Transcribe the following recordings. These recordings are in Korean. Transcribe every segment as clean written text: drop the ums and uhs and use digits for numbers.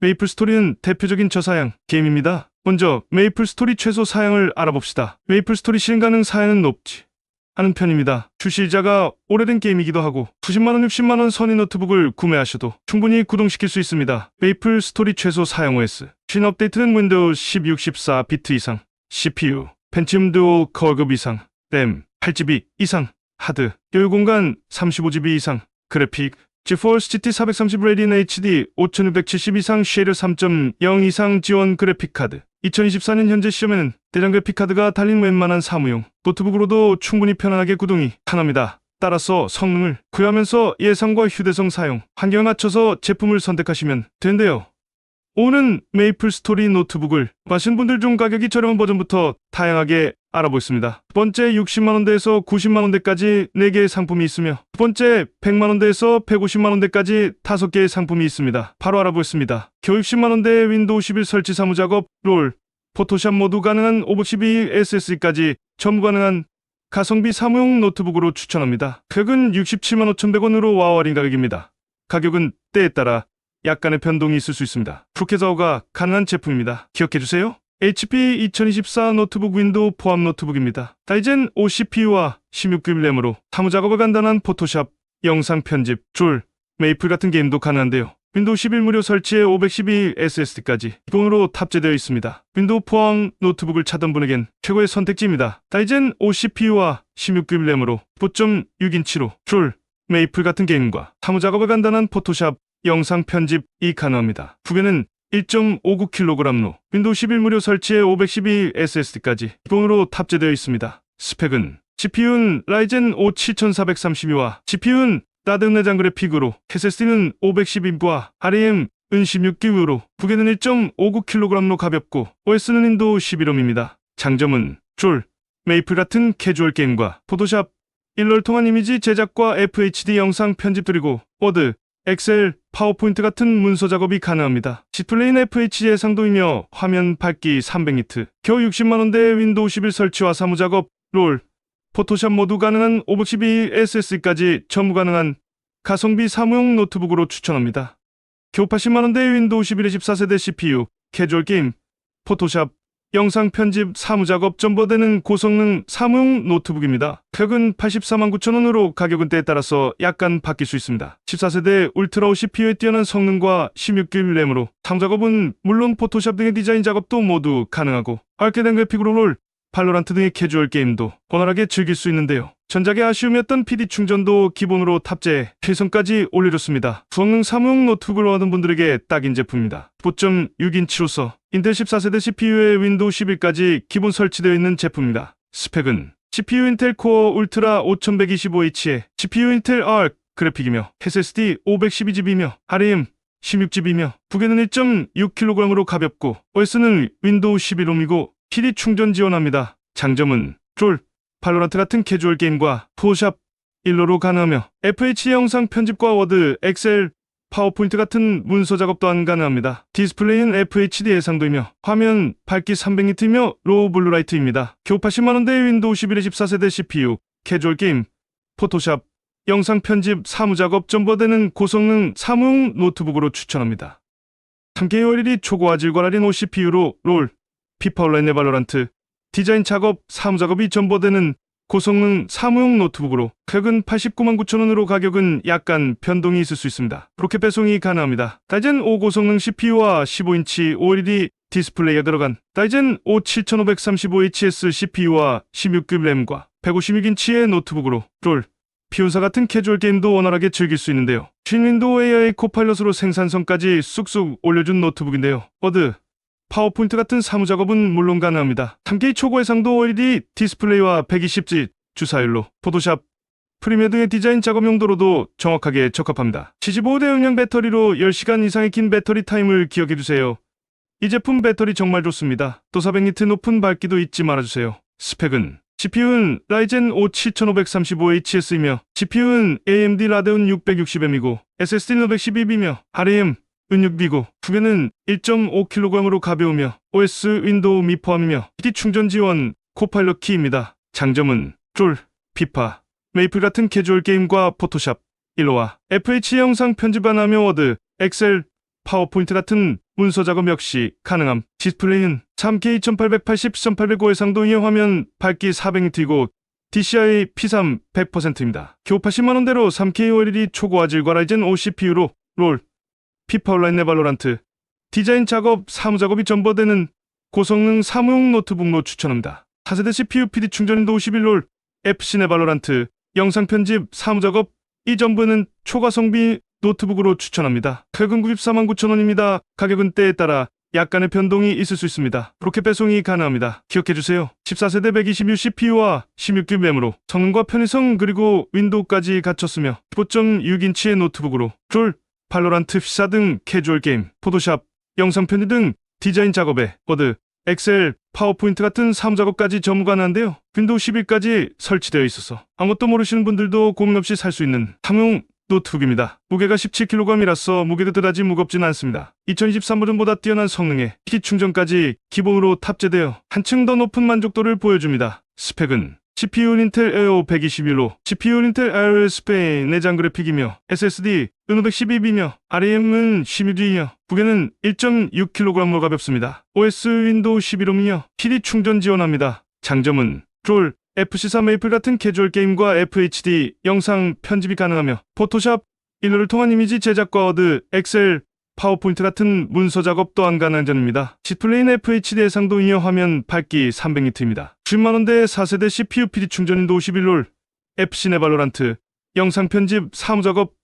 메이플 스토리는 대표적인 저사양 게임입니다. 먼저 메이플 스토리 최소 사양을 알아봅시다. 메이플 스토리 실행 가능 사양은 높지 않은 편입니다. 출시일자가 오래된 게임이기도 하고 90만원, 60만원 선의 노트북을 구매하셔도 충분히 구동시킬 수 있습니다. 메이플 스토리 최소 사양 OS 신 업데이트는 윈도우 16, 14비트 이상, CPU, 펜티움 듀오 코어급 이상, 램 8GB 이상, 하드, 여유 공간 35GB 이상, 그래픽 GeForce GT 430 Radeon HD 5670 이상 쉐이더 3.0 이상 지원 그래픽카드 2024년 현재 시점에는 대장 그래픽카드가 달린 웬만한 사무용 노트북으로도 충분히 편안하게 구동이 가능합니다. 따라서 성능을 구현하면서 예산과 휴대성 사용 환경에 맞춰서 제품을 선택하시면 되는데요. 오는 메이플 스토리 노트북을 구하신 분들 중 가격이 저렴한 버전부터 다양하게 알아보겠습니다. 첫 번째 60만원대에서 90만원대까지 4개의 상품이 있으며 두 번째 100만원대에서 150만원대까지 5개의 상품이 있습니다. 바로 알아보겠습니다. 겨우 60만원대의 윈도우 11 설치 사무작업, 롤, 포토샵 모두 가능한 512 SSD까지 전부 가능한 가성비 사무용 노트북으로 추천합니다. 가격은 67만 5,100원으로 와우 할인 가격입니다. 가격은 때에 따라 약간의 변동이 있을 수 있습니다. 프로케서가 가능한 제품입니다. 기억해주세요. HP 2024 노트북 윈도우 포함 노트북입니다. 라이젠 5 CPU와 16GB 램으로 사무작업을 간단한 포토샵, 영상 편집, 줄, 메이플 같은 게임도 가능한데요. 윈도우 11 무료 설치에 512 SSD까지 기본으로 탑재되어 있습니다. 윈도우 포함 노트북을 찾던 분에겐 최고의 선택지입니다. 라이젠 5 CPU와 16GB 램으로 9.6인치로 줄, 메이플 같은 게임과 사무작업을 간단한 포토샵, 영상 편집이 가능합니다. 무게는 1.59kg로 윈도우 11 무료 설치에 512 SSD까지 기본으로 탑재되어 있습니다. 스펙은 GPU는 라이젠 5 7432와 GPU는 라데온 내장 그래픽으로 SSD는 512와 RAM은 16기가로 무게는 1.59kg로 가볍고 OS는 윈도우 11홈입니다. 장점은 줄, 메이플 같은 캐주얼 게임과 포토샵, 일러를 통한 이미지 제작과 FHD 영상 편집 그리고 워드, 엑셀, 파워포인트 같은 문서 작업이 가능합니다. 디스플레이는 FHD 해상도이며 화면 밝기 300니트, 겨우 60만원대의 윈도우 11 설치와 사무작업, 롤, 포토샵 모두 가능한 512 SSD까지 전부 가능한 가성비 사무용 노트북으로 추천합니다. 겨우 80만원대의 윈도우 11의 14세대 CPU, 캐주얼 게임, 포토샵, 영상 편집, 사무작업 전부되는 고성능 사무용 노트북입니다. 가격은 84만 9천원으로 가격은 때에 따라서 약간 바뀔 수 있습니다. 14세대 울트라 5 CPU의 뛰어난 성능과 16GB 램으로 사무작업은 물론 포토샵 등의 디자인 작업도 모두 가능하고 밝게 된 그래픽으로 롤, 발로란트 등의 캐주얼 게임도 원활하게 즐길 수 있는데요. 전작의 아쉬움이었던 PD 충전도 기본으로 탑재해 최선까지 올려줬습니다. 성능 사무용 노트북을 원하는 분들에게 딱인 제품입니다. 5.6인치로서 인텔 14세대 CPU에 윈도우 11까지 기본 설치되어 있는 제품입니다. 스펙은 CPU 인텔 코어 울트라 5125H에 GPU 인텔 Arc 그래픽이며 SSD 512GB이며 RAM 16GB이며 무게는 1.6kg으로 가볍고 OS는 윈도우 11홈이고 PD 충전 지원합니다. 장점은 롤, 발로란트 같은 캐주얼 게임과 포토샵, 일러로 가능하며 FHD 영상 편집과 워드, 엑셀, 파워포인트 같은 문서 작업 또한 가능합니다. 디스플레이는 FHD 해상도이며 화면 밝기 300니트이며 로우 블루라이트입니다. 겨우 80만원대의 윈도우 11의 14세대 CPU, 캐주얼 게임, 포토샵, 영상 편집, 사무작업 전부되는 고성능 사무용 노트북으로 추천합니다. 3K OLED 초고화 질과 할인 5 CPU로 롤, 피파 온라인 발로란트, 디자인 작업, 사무작업이 전부되는 고성능 사무용 노트북으로 가격은 89만 9천원으로 가격은 약간 변동이 있을 수 있습니다. 로켓 배송이 가능합니다. 라이젠 5 고성능 CPU와 15인치 OLED 디스플레이가 들어간 라이젠 5 7535HS CPU와 16GB 램과 156인치의 노트북으로 롤, 피운사 같은 캐주얼 게임도 원활하게 즐길 수 있는데요. 윈도우 AI 코파일럿으로 생산성까지 쑥쑥 올려준 노트북인데요. 워드, 파워포인트 같은 사무작업은 물론 가능합니다. 3K 초고 해상도 OLED 디스플레이와 120G 주사율로 포토샵, 프리미어 등의 디자인 작업 용도로도 정확하게 적합합니다. 75대 용량 배터리로 10시간 이상의 긴 배터리 타임을 기억해주세요. 이 제품 배터리 정말 좋습니다. 또 400니트 높은 밝기도 잊지 말아주세요. 스펙은 GPU는 라이젠 5 7535HS이며 GPU는 AMD 라데온 660M이고 SSD는 512B며 RAM 16기고 무게는 1.5kg으로 가벼우며 OS 윈도우 미 포함이며 PD 충전 지원 코파일럿 키입니다. 장점은 롤, 피파, 메이플 같은 캐주얼 게임과 포토샵, 일러와 FHD 영상 편집 안 하며 워드, 엑셀, 파워포인트 같은 문서 작업 역시 가능함. 디스플레이는 3K 1880x1805 해상도 이어 화면 밝기 400니트이고 DCI P3 100%입니다. 겨우 80만원대로 3K OLED 초고화질과 라이젠 5 CPU로 롤, 피파 온라인 내 발로란트, 디자인 작업, 사무 작업이 전부되는 고성능 사무용 노트북로 추천합니다. 4세대 CPU PD 충전인도 51롤, FC 내 발로란트, 영상 편집, 사무 작업 이 전부는 초가성비 노트북으로 추천합니다. 가격은 949,000원입니다. 가격은 때에 따라 약간의 변동이 있을 수 있습니다. 로켓 배송이 가능합니다. 기억해주세요. 14세대 126 CPU와 16GB 램으로 성능과 편의성 그리고 윈도우까지 갖췄으며 15.6인치의 노트북으로 롤, 발로란트, 피사 등 캐주얼 게임, 포토샵, 영상 편집 등 디자인 작업에 워드, 엑셀, 파워포인트 같은 사무 작업까지 전부 가능한데요. 윈도우 11까지 설치되어 있어서 아무것도 모르시는 분들도 고민 없이 살 수 있는 사무용 노트북입니다. 무게가 17kg이라서 무게가 그다지 무겁진 않습니다. 2023 버전보다 뛰어난 성능에 PD 충전까지 기본으로 탑재되어 한층 더 높은 만족도를 보여줍니다. 스펙은 CPU 인텔 에어 121로 CPU 인텔 아이오스페인 내장 그래픽이며 SSD 은 512이며 RAM은 16G이며 무게는 1.6kg으로 가볍습니다. OS 윈도우 11홈이며 PD 충전 지원합니다. 장점은 롤, FC3 메이플 같은 캐주얼 게임과 FHD 영상 편집이 가능하며 포토샵, 일러를 통한 이미지 제작과 워드, 엑셀, 파워포인트 같은 문서 작업 또한 가능한 점입니다. 디스플레이는 FHD 해상도 이어 화면 밝기 300니트입니다. 10만원대 4세대 CPU PD 충전인도 51롤, FC 내 발로란트, 영상 편집, 사무 작업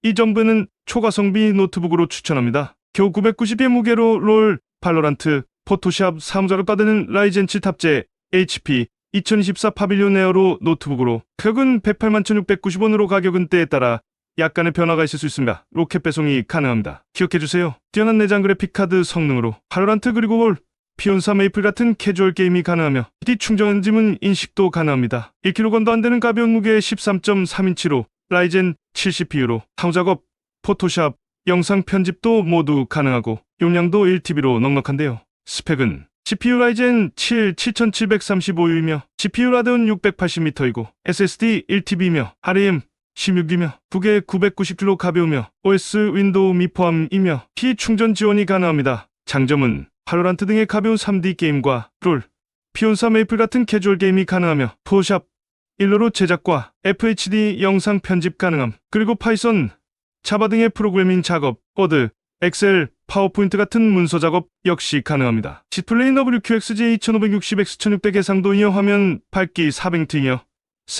이 전부는 초가성비 노트북으로 추천합니다. 겨우 990의 무게로 롤, 발로란트, 포토샵, 사무 작업 받는 라이젠 7 탑재 HP 2024 파빌리온 에어로 노트북으로 가격은 181,690원으로 가격은 때에 따라 약간의 변화가 있을 수 있습니다. 로켓 배송이 가능합니다. 기억해주세요. 뛰어난 내장 그래픽 카드 성능으로 발로란트 그리고 월, 피온사 메이플 같은 캐주얼 게임이 가능하며 PD 충전 엔짐은 인식도 가능합니다. 1kg도 안되는 가벼운 무게 13.3인치로 라이젠 7 CPU로 사무 작업, 포토샵, 영상 편집도 모두 가능하고 용량도 1TB로 넉넉한데요. 스펙은 CPU 라이젠 7 7735U이며 CPU 라데온 680m이고 SSD 1TB이며 RAM 16이며 무게 990kg 가벼우며 OS 윈도우 미포함이며 PD 충전 지원이 가능합니다. 장점은 발로란트 등의 가벼운 3D 게임과 롤, 피온사 메이플 같은 캐주얼 게임이 가능하며 포토샵, 일러로 제작과 FHD 영상 편집 가능함 그리고 파이썬, 자바 등의 프로그래밍 작업, 워드, 엑셀, 파워포인트 같은 문서 작업 역시 가능합니다. 디스플레이 WQXG 2560x1600 해상도 이어 화면 밝기 400니트이며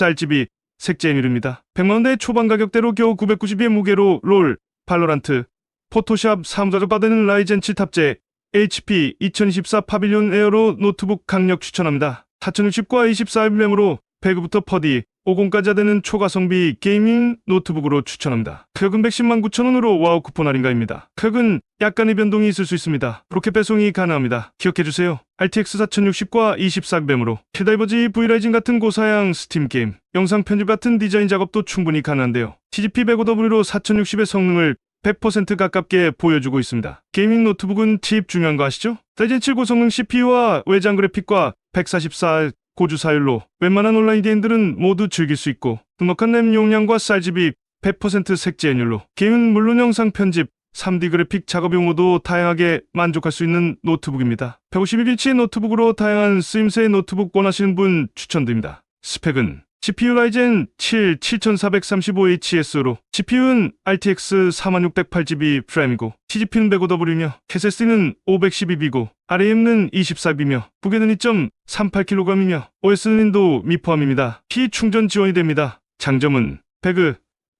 RGB 색제인율입니다. 100만원대 초반 가격대로 겨우 990의 무게로 롤, 발로란트, 포토샵, 사무 작업 받는 라이젠 7 탑재 HP 2024 파빌리온 에어로 노트북 강력 추천합니다. 4060과 24GB 램으로 배그부터 퍼디, 50까지 되는 초가성비 게이밍 노트북으로 추천합니다. 가격은 1,109,000원으로 와우 쿠폰 할인가입니다. 가격은 약간의 변동이 있을 수 있습니다. 로켓 배송이 가능합니다. 기억해주세요. RTX 4060과 24GB 램으로 헬다이버즈 V라이징 같은 고사양 스팀 게임, 영상 편집 같은 디자인 작업도 충분히 가능한데요. TGP105W로 4060의 성능을 100% 가깝게 보여주고 있습니다. 게이밍 노트북은 칩 중요한 거 아시죠? 라이젠 7 고성능 CPU와 외장 그래픽과 144 고주 사율로 웬만한 온라인 게임들은 모두 즐길 수 있고 넉넉한 램 용량과 RGB 100% 색제연율로 게임은 물론 영상 편집, 3D 그래픽 작업용으로도 다양하게 만족할 수 있는 노트북입니다. 151인치의 노트북으로 다양한 쓰임새의 노트북 원하시는 분 추천드립니다. 스펙은 CPU 라이젠 7 7435HS로 GPU는 RTX 4608GB 프레임이고 TGP는 105W이며 SSD는 512B고 RAM은 24B며 무게는 2.38kg이며 OS는 윈도우 미포함입니다. PD 충전 지원이 됩니다. 장점은 배그,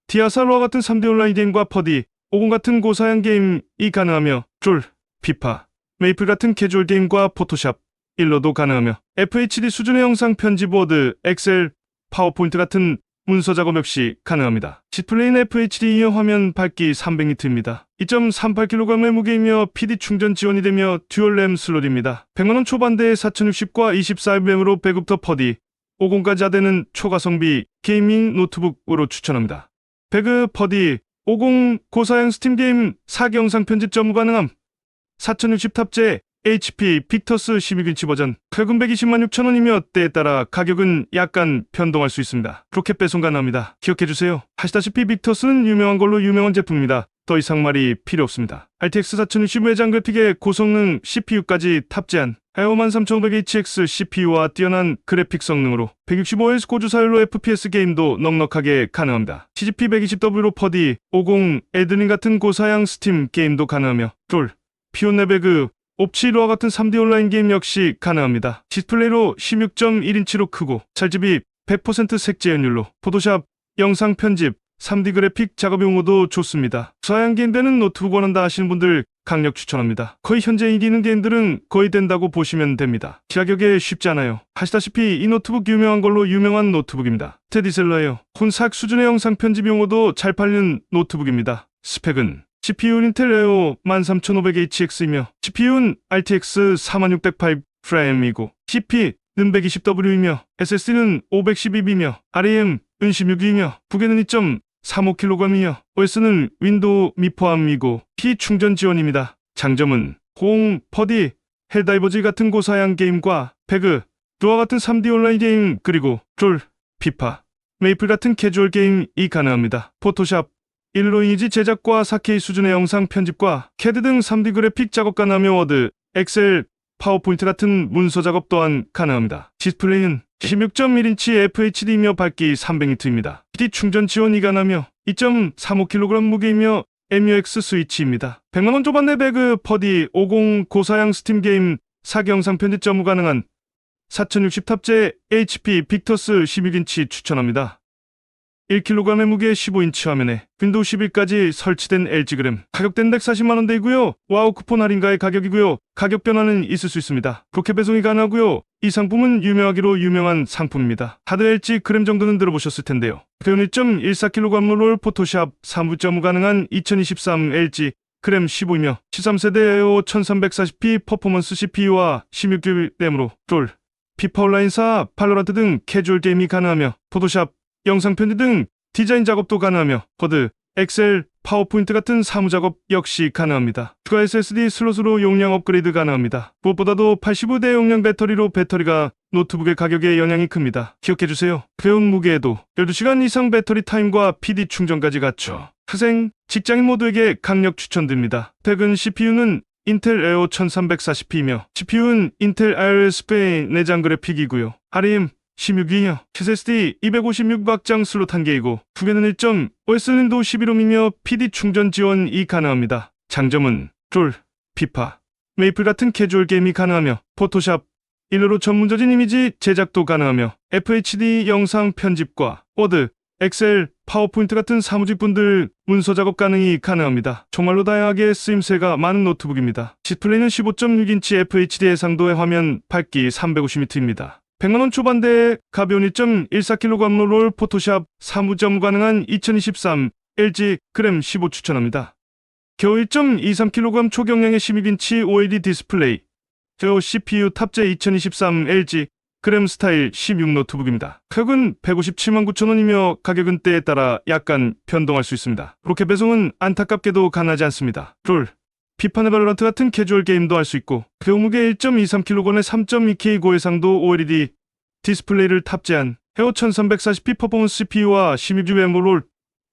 디아살로와 같은 3D 온라인 게임과 퍼디, 50 같은 고사양 게임이 가능하며 롤, 피파, 메이플 같은 캐주얼 게임과 포토샵, 일러도 가능하며 FHD 수준의 영상 편집, 워드, 엑셀, 파워포인트 같은 문서 작업 역시 가능합니다. 디스플레이는 FHD 이어 화면 밝기 300니트입니다. 2.38kg의 무게이며 PD 충전 지원이 되며 듀얼 램 슬롯입니다. 100만원 초반대의 4060과 24GB 램으로 배급터 퍼디, 50까지 되는 초가성비 게이밍 노트북으로 추천합니다. 배그, 퍼디, 50 고사양 스팀 게임 4개 영상 편집 전부 가능함. 4060 탑재 HP 빅터스 16인치 버전 가격은 1,206,000원이며 때에 따라 가격은 약간 변동할 수 있습니다. 로켓 배송 가능합니다. 기억해주세요. 하시다시피 빅터스는 유명한 걸로 유명한 제품입니다. 더 이상 말이 필요 없습니다. RTX 4060 외장 그래픽에 고성능 CPU까지 탑재한 Hero 13500HX CPU와 뛰어난 그래픽 성능으로 165Hz 고주사율로 FPS 게임도 넉넉하게 가능합니다. CGP120W로 퍼디, 50, 엘든링 같은 고사양 스팀 게임도 가능하며 롤, 피온네베그, 옵치로와 같은 3D 온라인 게임 역시 가능합니다. 디스플레이로 16.1인치로 크고 찰집이 100% 색재현율로 포토샵, 영상 편집, 3D 그래픽 작업용으로도 좋습니다. 저사양 게임 되는 노트북 원한다 하시는 분들 강력 추천합니다. 거의 현재 이기는 게임들은 거의 된다고 보시면 됩니다. 가격에 쉽지 않아요. 아시다시피 이 노트북 유명한 걸로 유명한 노트북입니다. 스테디셀러예요. 혼사악 수준의 영상 편집용으로도 잘 팔리는 노트북입니다. 스펙은 CPU는 인텔 레오 13500HX이며 GPU는 RTX 4608 프레임이고 CP는 120W이며 SSD는 512이며 RAM 은 16이며 무게는 2.35kg이며 OS는 윈도우 미 포함이고 충전 지원입니다. 장점은 공, 퍼디, 헬다이버즈 같은 고사양 게임과 배그, 루아 같은 3D 온라인 게임 그리고 롤, 피파, 메이플 같은 캐주얼 게임이 가능합니다. 포토샵, 일로이지 제작과 4K 수준의 영상 편집과 CAD 등 3D 그래픽 작업 가능하며 워드, 엑셀, 파워포인트 같은 문서 작업 또한 가능합니다. 디스플레이는 16.1인치 FHD이며 밝기 300니트입니다. PD 충전 지원이 가능하며 2.35kg 무게이며 MUX 스위치입니다. 100만원 초반대 배그, 퍼디, 50 고사양 스팀 게임, 4개 영상 편집 점유 가능한 4060 탑재 HP 빅터스 16인치 추천합니다. 1kg의 무게 15인치 화면에 윈도우 11까지 설치된 LG 그램 가격대는 140만원대이고요. 와우 쿠폰 할인가의 가격이고요. 가격 변화는 있을 수 있습니다. 로켓 배송이 가능하고요. 이 상품은 유명하기로 유명한 상품입니다. 다들 LG 그램 정도는 들어보셨을 텐데요. 배운 1.14kg 롤 포토샵 사무점유 가능한 2023 LG 그램 15이며 13세대 에어 1340p 퍼포먼스 CPU와 16GB 램으로 롤, 피파 온라인사, 발로란트 등 캐주얼 게임이 가능하며 포토샵, 영상 편집 등 디자인 작업도 가능하며 워드, 엑셀, 파워포인트 같은 사무작업 역시 가능합니다. 추가 SSD 슬롯으로 용량 업그레이드 가능합니다. 무엇보다도 85대 용량 배터리로 배터리가 노트북의 가격에 영향이 큽니다. 기억해주세요. 배운 무게에도 12시간 이상 배터리 타임과 PD 충전까지 갖춰 학생, 직장인 모두에게 강력 추천드립니다. 최근 CPU는 인텔 에어 1340p이며 GPU는 인텔 IRS페인 내장 그래픽이고요. RAM 16기며 SSD 256박장 슬롯 1개이고 두개는 1점 OS 윈도우 11홈이며 PD 충전 지원이 가능합니다. 장점은 롤, 피파, 메이플 같은 캐주얼 게임이 가능하며 포토샵, 일러로 전문적인 이미지 제작도 가능하며 FHD 영상 편집과 워드, 엑셀, 파워포인트 같은 사무직분들 문서 작업 가능이 가능합니다. 정말로 다양하게 쓰임새가 많은 노트북입니다. 디스플레이는 15.6인치 FHD 해상도의 화면, 밝기 350니트입니다. 100만원 초반대에 가벼운 1.14kg 롤 포토샵 사무점 가능한 2023 LG 그램 15 추천합니다. 겨우 1.23kg 초경량의 16인치 OLED 디스플레이, 겨우 CPU 탑재 2023 LG 그램 스타일 16 노트북입니다. 가격은 157만 9천원이며 가격은 때에 따라 약간 변동할 수 있습니다. 로켓 배송은 안타깝게도 가능하지 않습니다. 롤, 피파네 발로란트 같은 캐주얼 게임도 할 수 있고 배우 무게 1.23kg의 3.2K 고해상도 OLED 디스플레이를 탑재한 헤어 1340p 퍼포먼스 CPU와 16GB 램으로 롤,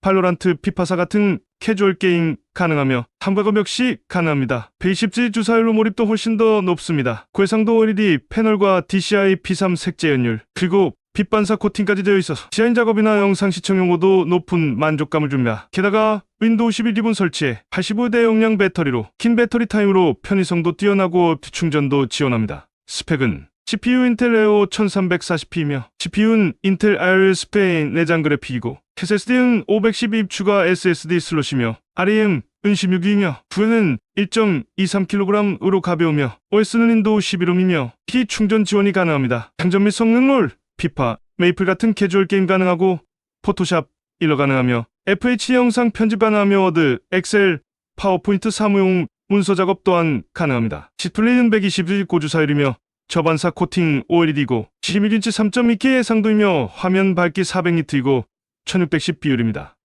발로란트, 피파사 같은 캐주얼 게임 가능하며 탐각업 역시 가능합니다. 120G 주사율로 몰입도 훨씬 더 높습니다. 고해상도 OLED 패널과 DCI P3 색재현율 그리고 빛 반사 코팅까지 되어 있어서 디자인 작업이나 영상 시청용으로도 높은 만족감을 줍니다. 게다가 윈도우 11 기본 설치에 85대 용량 배터리로 긴 배터리 타임으로 편의성도 뛰어나고 충전도 지원합니다. 스펙은 CPU 인텔 에어 1340p이며 GPU는 인텔 IRS페인 내장 그래픽이고 SSD는 512 추가 SSD 슬롯이며 RAM 은 16이며 부에는 1.23kg으로 가벼우며 OS는 윈도우 11홈이며 PD 충전 지원이 가능합니다. 장점 및 성능 롤, 피파, 메이플 같은 캐주얼 게임 가능하고 포토샵, 일러 가능하며 FHD 영상 편집 가능하며 워드, 엑셀, 파워포인트 사무용 문서 작업 또한 가능합니다. 디스플레이는 120Hz 고주사율이며 저반사 코팅 OLED이고 16인치 3.2K 해상도이며 화면 밝기 400니트이고 1610 비율입니다.